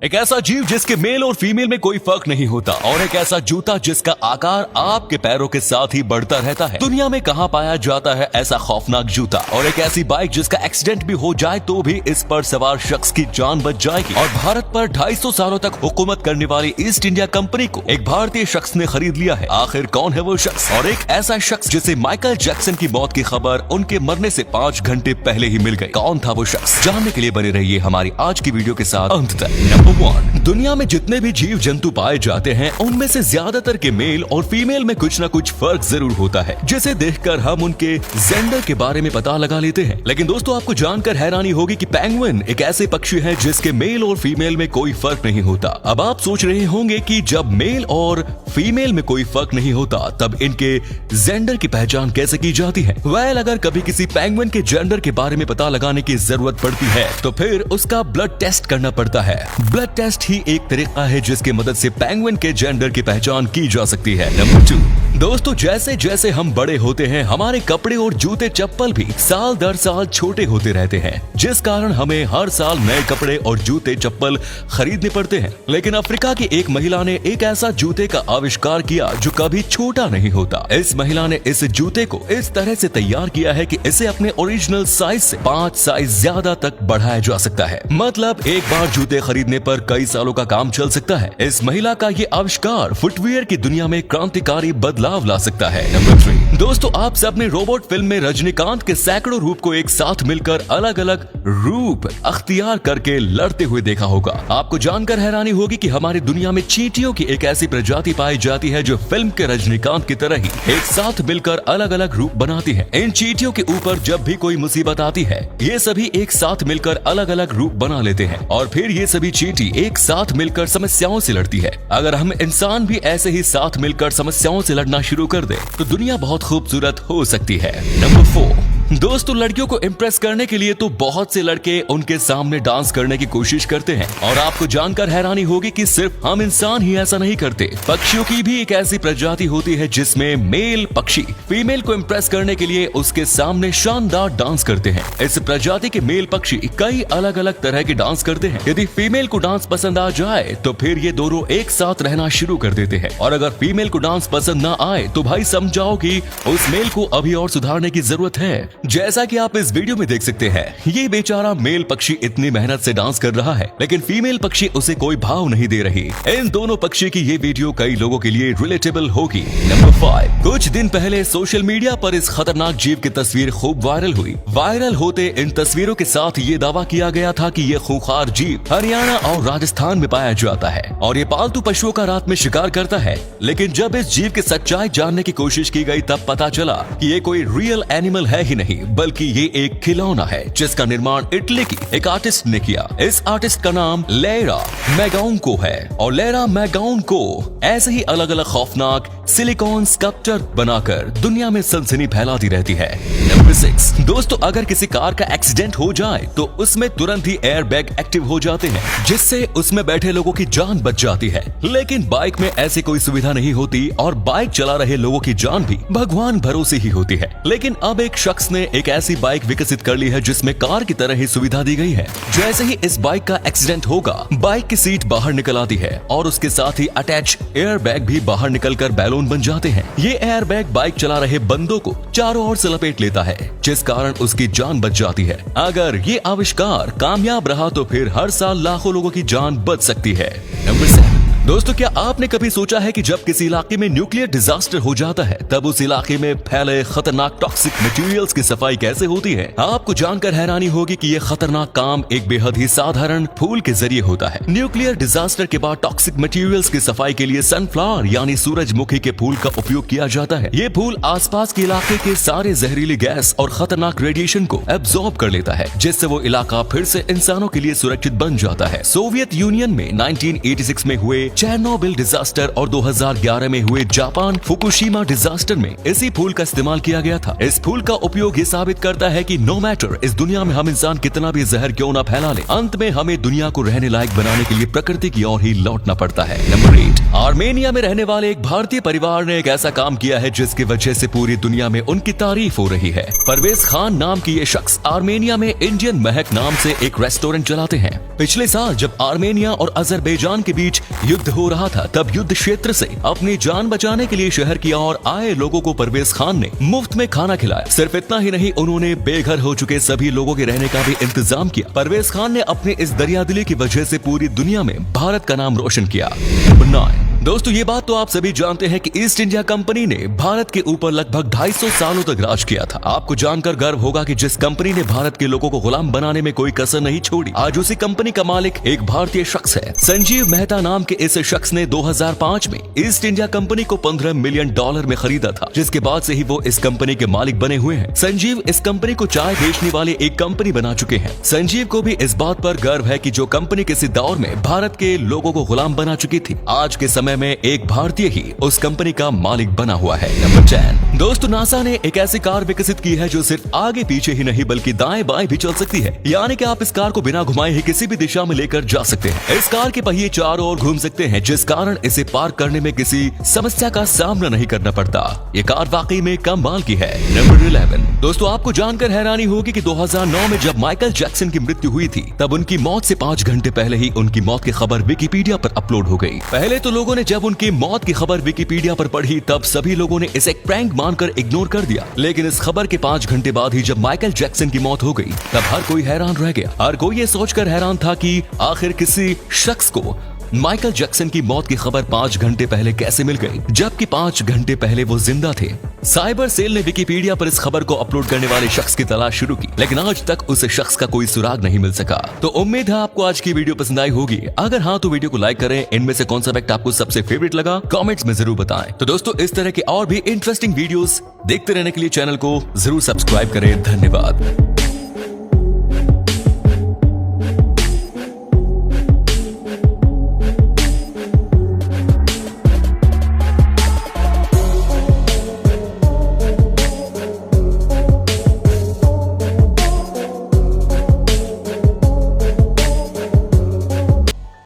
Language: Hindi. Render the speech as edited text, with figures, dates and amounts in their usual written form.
एक ऐसा जीव जिसके मेल और फीमेल में कोई फर्क नहीं होता, और एक ऐसा जूता जिसका आकार आपके पैरों के साथ ही बढ़ता रहता है। दुनिया में कहाँ पाया जाता है ऐसा खौफनाक जूता? और एक ऐसी बाइक जिसका एक्सीडेंट भी हो जाए तो भी इस पर सवार शख्स की जान बच जाएगी। और भारत पर 250 सालों तक हुकूमत करने वाली ईस्ट इंडिया कंपनी को एक भारतीय शख्स ने खरीद लिया है। आखिर कौन है वो शख्स? और एक ऐसा शख्स जिसे माइकल जैक्सन की मौत की खबर उनके मरने से 5 घंटे पहले ही मिल गई। कौन था वो शख्स? जानने के लिए बने रहिए हमारी आज की वीडियो के साथ अंत तक। नंबर 1, दुनिया में जितने भी जीव जंतु पाए जाते हैं उनमें से ज्यादातर के मेल और फीमेल में कुछ न कुछ फर्क जरूर होता है, जिसे देखकर हम उनके जेंडर के बारे में पता लगा लेते हैं। लेकिन दोस्तों, आपको जानकर हैरानी होगी कि पेंगुइन एक ऐसे पक्षी है जिसके मेल और फीमेल में कोई फर्क नहीं होता। अब आप सोच रहे होंगे कि जब मेल और फीमेल में कोई फर्क नहीं होता तब इनके जेंडर की पहचान कैसे की जाती है? वेल, अगर कभी किसी पेंगुइन के जेंडर के बारे में पता लगाने की जरूरत पड़ती है तो फिर उसका ब्लड टेस्ट करना पड़ता है। ब्लड टेस्ट ही एक तरीका है जिसकी मदद से पेंगुइन के जेंडर की पहचान की जा सकती है। नंबर 2, दोस्तों, जैसे जैसे हम बड़े होते हैं हमारे कपड़े और जूते चप्पल भी साल दर साल छोटे होते रहते हैं, जिस कारण हमें हर साल नए कपड़े और जूते चप्पल खरीदने पड़ते हैं। लेकिन अफ्रीका की एक महिला ने एक ऐसा जूते का आविष्कार किया जो कभी छोटा नहीं होता। इस महिला ने इस जूते को इस तरह से तैयार किया है कि इसे अपने ओरिजिनल साइज से 5 साइज ज्यादा तक बढ़ाया जा सकता है। मतलब एक बार जूते खरीदने पर कई सालों का काम चल सकता है। इस महिला का ये आविष्कार फुटवियर की दुनिया में क्रांतिकारी बदलाव ला सकता है। नंबर 3, दोस्तों, आप सबने रोबोट फिल्म में रजनीकांत के सैकड़ों रूप को एक साथ मिलकर अलग अलग रूप अख्तियार करके लड़ते हुए देखा होगा। आपको जानकर हैरानी होगी कि हमारी दुनिया में चींटियों की एक ऐसी प्रजाति पाई जाती है जो फिल्म के रजनीकांत की तरह ही एक साथ मिलकर अलग अलग रूप बनाती है। इन चींटियों के ऊपर जब भी कोई मुसीबत आती है ये सभी एक साथ मिलकर अलग अलग रूप बना लेते हैं और फिर ये सभी चींटी एक साथ मिलकर समस्याओं से लड़ती है। अगर हम इंसान भी ऐसे ही साथ मिलकर समस्याओं से लड़ना शुरू कर दे तो दुनिया बहुत खूबसूरत हो सकती है। नंबर 4, दोस्तों, लड़कियों को इम्प्रेस करने के लिए तो बहुत से लड़के उनके सामने डांस करने की कोशिश करते हैं। और आपको जानकर हैरानी होगी कि सिर्फ हम इंसान ही ऐसा नहीं करते। पक्षियों की भी एक ऐसी प्रजाति होती है जिसमें मेल पक्षी फीमेल को इम्प्रेस करने के लिए उसके सामने शानदार डांस करते हैं। इस प्रजाति के मेल पक्षी कई अलग अलग तरह के डांस करते हैं। यदि फीमेल को डांस पसंद आ जाए तो फिर ये दोनों एक साथ रहना शुरू कर देते हैं, और अगर फीमेल को डांस पसंद ना आए तो भाई समझाओ कि उस मेल को अभी और सुधारने की जरूरत है। जैसा कि आप इस वीडियो में देख सकते हैं, ये बेचारा मेल पक्षी इतनी मेहनत से डांस कर रहा है लेकिन फीमेल पक्षी उसे कोई भाव नहीं दे रही। इन दोनों पक्षी की ये वीडियो कई लोगों के लिए रिलेटेबल होगी। नंबर 5, कुछ दिन पहले सोशल मीडिया पर इस खतरनाक जीव की तस्वीर खूब वायरल हुई। वायरल होते इन तस्वीरों के साथ ये दावा किया गया था कि ये खूंखार जीव हरियाणा और राजस्थान में पाया जाता है और ये पालतू पशुओं का रात में शिकार करता है। लेकिन जब इस जीव की सच्चाई जानने की कोशिश की गई तब पता चला कि ये कोई रियल एनिमल है ही नहीं बल्कि ये एक खिलौना है जिसका निर्माण इटली की एक आर्टिस्ट ने किया। इस आर्टिस्ट का नाम लेरा मैगाउंको है और लेरा मैगाउंको ऐसे ही अलग अलग खौफनाक सिलिकॉन स्कल्पचर बनाकर दुनिया में सनसनी फैलाती रहती है। नंबर 6, दोस्तों, अगर किसी कार का एक्सीडेंट हो जाए तो उसमें तुरंत ही एयर बैग एक्टिव हो जाते हैं जिससे उसमें बैठे लोगों की जान बच जाती है। लेकिन बाइक में ऐसी कोई सुविधा नहीं होती और बाइक चला रहे लोगों की जान भी भगवान भरोसे ही होती है। लेकिन अब एक शख्स ने एक ऐसी बाइक विकसित कर ली है जिसमें कार की तरह ही सुविधा दी गई है। जैसे ही इस बाइक का एक्सीडेंट होगा बाइक की सीट बाहर निकल आती है और उसके साथ ही अटैच एयर बैग भी बाहर निकलकर बैलून बन जाते हैं। ये एयर बैग बाइक चला रहे बंदों को चारों ओर से लपेट लेता है जिस कारण उसकी जान बच जाती है। अगर ये आविष्कार कामयाब रहा तो फिर हर साल लाखों लोगों की जान बच सकती है। नंबर 7, दोस्तों, क्या आपने कभी सोचा है कि जब किसी इलाके में न्यूक्लियर डिजास्टर हो जाता है तब उस इलाके में फैले खतरनाक टॉक्सिक मटेरियल्स की सफाई कैसे होती है? आपको जानकर हैरानी होगी कि ये खतरनाक काम एक बेहद ही साधारण फूल के जरिए होता है। न्यूक्लियर डिजास्टर के बाद टॉक्सिक मटेरियल्स की सफाई के लिए सनफ्लावर यानी सूरजमुखी के फूल का उपयोग किया जाता है। ये फूल आसपास के इलाके के सारे जहरीली गैस और खतरनाक रेडिएशन को एब्जॉर्ब कर लेता है जिससे वो इलाका फिर से इंसानों के लिए सुरक्षित बन जाता है। सोवियत यूनियन में 1986 में हुए चेरनोबिल डिजास्टर और 2011 में हुए जापान फुकुशिमा डिजास्टर में इसी फूल का इस्तेमाल किया गया था। इस फूल का उपयोग ये साबित करता है कि नो मैटर इस दुनिया में हम इंसान कितना भी जहर क्यों ना फैला ले, अंत में हमें दुनिया को रहने लायक बनाने के लिए प्रकृति की ओर ही लौटना पड़ता है। नंबर 8, आर्मेनिया में रहने वाले एक भारतीय परिवार ने एक ऐसा काम किया है जिसकी वजह से पूरी दुनिया में उनकी तारीफ हो रही है। परवेज खान नाम की ये शख्स आर्मेनिया में इंडियन महक नाम से एक रेस्टोरेंट चलाते हैं। पिछले साल जब आर्मेनिया और अजरबैजान के बीच युद्ध हो रहा था, तब युद्ध क्षेत्र से अपनी जान बचाने के लिए शहर की ओर आए लोगों को परवेज खान ने मुफ्त में खाना खिलाया। सिर्फ इतना ही नहीं, उन्होंने बेघर हो चुके सभी लोगों के रहने का भी इंतजाम किया। परवेज खान ने अपने इस दरियादिली की वजह से पूरी दुनिया में भारत का नाम रोशन किया। नंबर 9, दोस्तों ये बात तो आप सभी जानते हैं कि ईस्ट इंडिया कंपनी ने भारत के ऊपर लगभग 250 सालों तक राज किया था। आपको जानकर गर्व होगा कि जिस कंपनी ने भारत के लोगों को गुलाम बनाने में कोई कसर नहीं छोड़ी, आज उसी कंपनी का मालिक एक भारतीय शख्स है। संजीव मेहता नाम के इस शख्स ने 2005 में ईस्ट इंडिया कंपनी को $15 मिलियन में खरीदा था, जिसके बाद से ही वो इस कंपनी के मालिक बने हुए हैं। संजीव इस कंपनी को चाय बेचने वाली एक कंपनी बना चुके हैं। संजीव को भी इस बात पर गर्व है कि जो कंपनी किसी दौर में भारत के लोगों को गुलाम बना चुकी थी, आज के समय में एक भारतीय ही उस कंपनी का मालिक बना हुआ है। नंबर 10, दोस्तों नासा ने एक ऐसी कार विकसित की है जो सिर्फ आगे पीछे ही नहीं बल्कि दाएं बाएं भी चल सकती है। यानी कि आप इस कार को बिना घुमाए ही किसी भी दिशा में लेकर जा सकते हैं। इस कार के पहिए चारों ओर घूम सकते हैं, जिस कारण इसे पार्क करने में किसी समस्या का सामना नहीं करना पड़ता। ये कार वाकई में कमाल की है। नंबर 11, दोस्तों आपको जानकर हैरानी होगी कि 2009 में जब माइकल जैक्सन की मृत्यु हुई थी, तब उनकी मौत से 5 घंटे पहले ही उनकी मौत की खबर विकिपीडिया पर अपलोड हो गई। पहले तो लोगों ने जब उनकी मौत की खबर विकिपीडिया पर पढ़ी, तब सभी लोगों ने इसे एक प्रैंक मानकर इग्नोर कर दिया। लेकिन इस खबर के 5 घंटे बाद ही जब माइकल जैक्सन की मौत हो गई, तब हर कोई हैरान रह गया। हर कोई ये सोचकर हैरान था कि आखिर किसी शख्स को माइकल जैक्सन की मौत की खबर 5 घंटे पहले कैसे मिल गई, जबकि 5 घंटे पहले वो जिंदा थे। साइबर सेल ने विकिपीडिया पर इस खबर को अपलोड करने वाले शख्स की तलाश शुरू की, लेकिन आज तक उस शख्स का कोई सुराग नहीं मिल सका। तो उम्मीद है आपको आज की वीडियो पसंद आई होगी। अगर हाँ तो वीडियो को लाइक करें। इनमें से कौन सा फैक्ट आपको सबसे फेवरेट लगा, कमेंट्स में जरूर बताएं। तो दोस्तों इस तरह के और भी इंटरेस्टिंग वीडियोस देखते रहने के लिए चैनल को जरूर सब्सक्राइब करें। धन्यवाद।